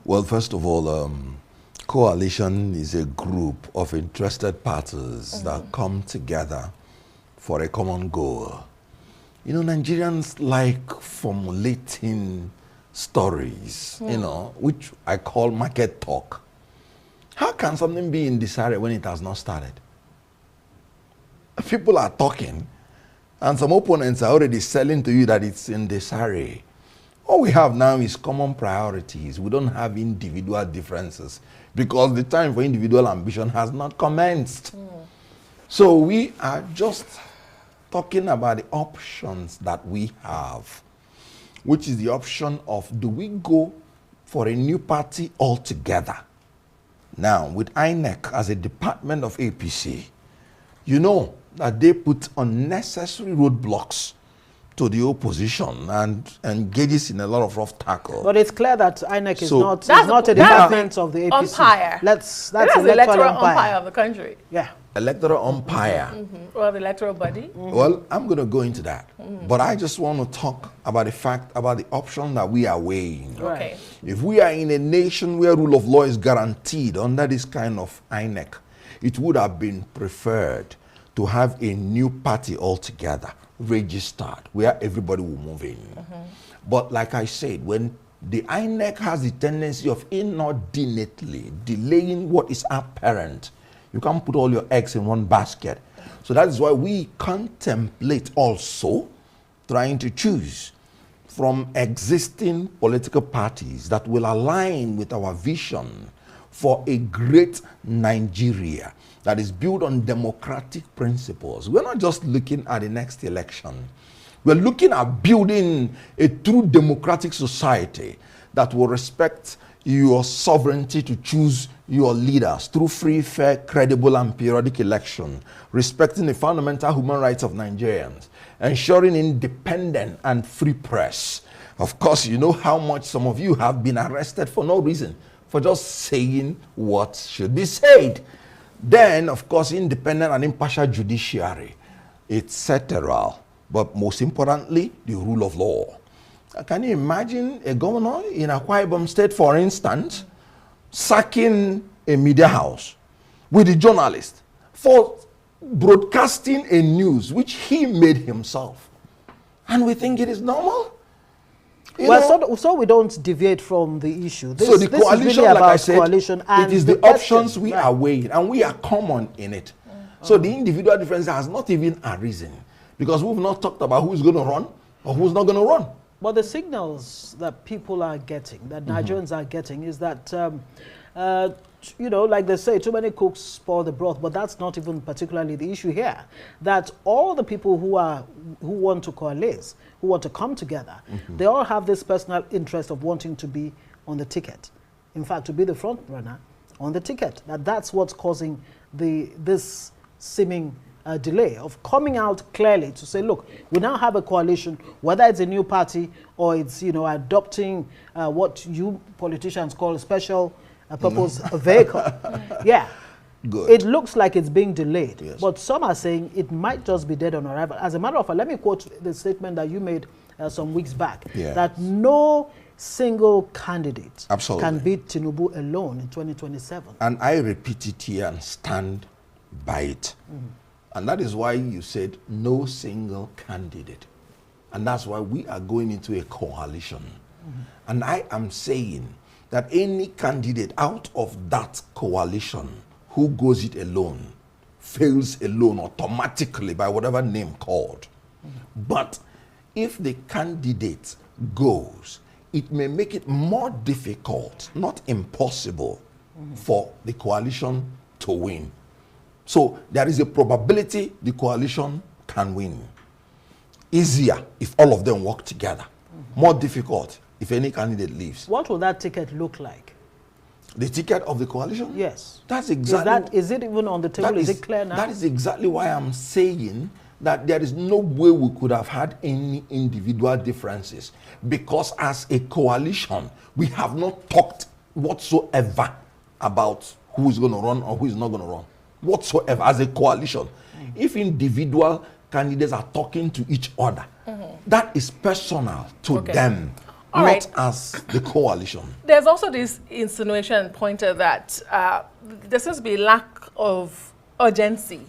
Well, first of all, coalition is a group of interested parties that come together for a common goal. You know, Nigerians like formulating stories, you know, which I call market talk. How can something be in disarray when it has not started? People are talking, and some opponents are already selling to you that it's in disarray. All we have now is common priorities. We don't have individual differences because the time for individual ambition has not commenced. So we are just talking about the options that we have, which is the option of, do we go for a new party altogether? Now, with INEC as a department of APC, you know that they put unnecessary roadblocks to the opposition and engages in a lot of rough tackle. But it's clear that INEC is not a department of the APC. Umpire. That's the electoral umpire of the country. Yeah. Electoral umpire. Or the electoral body. Well, I'm going to go into that. But I just want to talk about the fact, about the option that we are weighing. Okay. If we are in a nation where rule of law is guaranteed under this kind of INEC, it would have been preferred to have a new party altogether, registered, where everybody will move in. But like I said, when the INEC has the tendency of inordinately delaying what is apparent, you can't put all your eggs in one basket. So that is why we contemplate also trying to choose from existing political parties that will align with our vision for a great Nigeria that is built on democratic principles. We're not just looking at the next election. We're looking at building a true democratic society that will respect your sovereignty to choose your leaders through free, fair, credible, and periodic election, respecting the fundamental human rights of Nigerians, ensuring independent and free press. Of course, you know how much some of you have been arrested for no reason, for just saying what should be said. Then, of course, independent and impartial judiciary, etc. But most importantly, the rule of law. Can you imagine a governor in Akwa Ibom State, for instance, sacking a media house with a journalist for broadcasting a news which he made himself? And we think it is normal? So we don't deviate from the issue. So the coalition, is really like I said, coalition and it is the options we are weighing, and we are common in it. So the individual difference has not even arisen, because we've not talked about who's going to run or who's not going to run. But the signals that people are getting, that Nigerians are getting, is that, you know, like they say, too many cooks spoil the broth, but that's not even particularly the issue here. That all the people who want to coalesce, who want to come together, they all have this personal interest of wanting to be on the ticket. In fact, to be the front runner on the ticket. That's what's causing this seeming delay of coming out clearly to say, look, we now have a coalition, whether it's a new party or it's, you know, adopting what you politicians call a special purpose vehicle. Yeah. Good. It looks like it's being delayed, yes. But some are saying it might just be dead on arrival. As a matter of fact, let me quote the statement that you made some weeks back, that no single candidate can beat Tinubu alone in 2027. And I repeat it here and stand by it. And that is why you said no single candidate. And that's why we are going into a coalition. And I am saying that any candidate out of that coalition who goes it alone fails alone automatically by whatever name called. But if the candidate goes, it may make it more difficult, not impossible, for the coalition to win. So there is a probability the coalition can win. Easier if all of them work together. More difficult if any candidate leaves. What will that ticket look like? The ticket of the coalition? Yes. That's exactly. Is it even on the table? Is it clear now? That is exactly why I'm saying that there is no way we could have had any individual differences, because as a coalition, we have not talked whatsoever about who is going to run or who is not going to run. Whatsoever, as a coalition. If individual candidates are talking to each other, that is personal to them. not as the coalition. There's also this insinuation pointed that there seems to be lack of urgency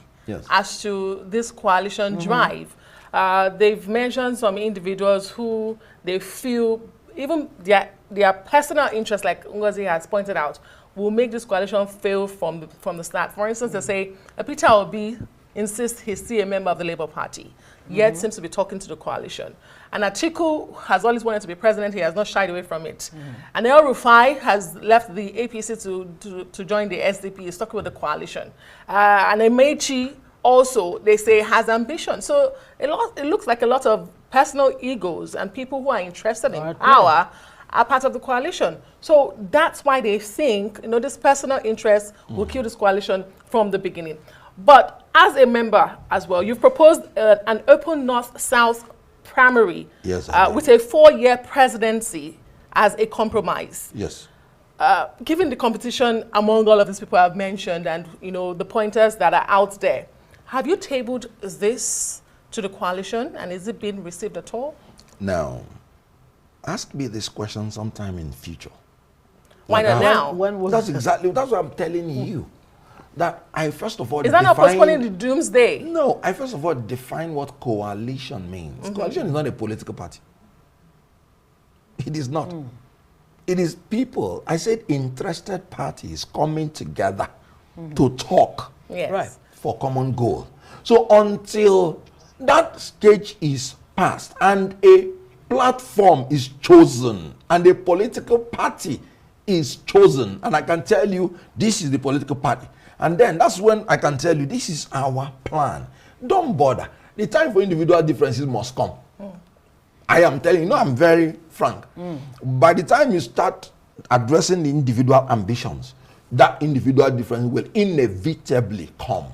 as to this coalition drive. They've mentioned some individuals who they feel even their personal interest, like Ngozi has pointed out, will make this coalition fail from the start. For instance, they say Peter Obi insists he's still a member of the Labour Party, yet seems to be talking to the coalition. And Atiku has always wanted to be president. He has not shied away from it. And El Rufai has left the APC to join the SDP. He's talking with the coalition. And Emechi also, they say, has ambition. So it looks like a lot of personal egos and people who are interested in power are part of the coalition. So that's why they think, this personal interest will kill this coalition from the beginning. But as a member as well, you've proposed an open North-South primary with a 4-year presidency as a compromise. Yes. Given the competition among all of these people I've mentioned and the pointers that are out there, have you tabled this to the coalition and is it being received at all? Now, ask me this question sometime in future. Why not now? That's what I'm telling you. That I first of all is that not postponing the doomsday? No, I first of all define what coalition means. Coalition is not a political party. It is not. It is people, I said interested parties coming together to talk for common goal. So until that stage is passed and a platform is chosen and a political party is chosen, and I can tell you this is the political party, and then that's when I can tell you this is our plan. Don't bother. The time for individual differences must come. I am telling you, I'm very frank. By the time you start addressing the individual ambitions, that individual difference will inevitably come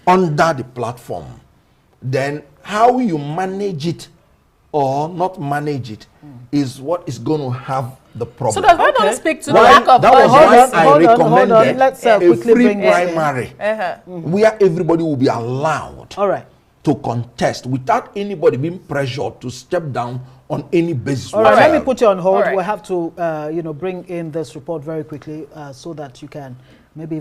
under the platform. Then how you manage it or not manage it is what is going to have the problem. So does that not speak to the lack of budget? That was why I recommended Let's a quickly free bring primary where everybody will be allowed to contest without anybody being pressured to step down on any basis. All right, let me put you on hold. We'll have to bring in this report very quickly so that you can maybe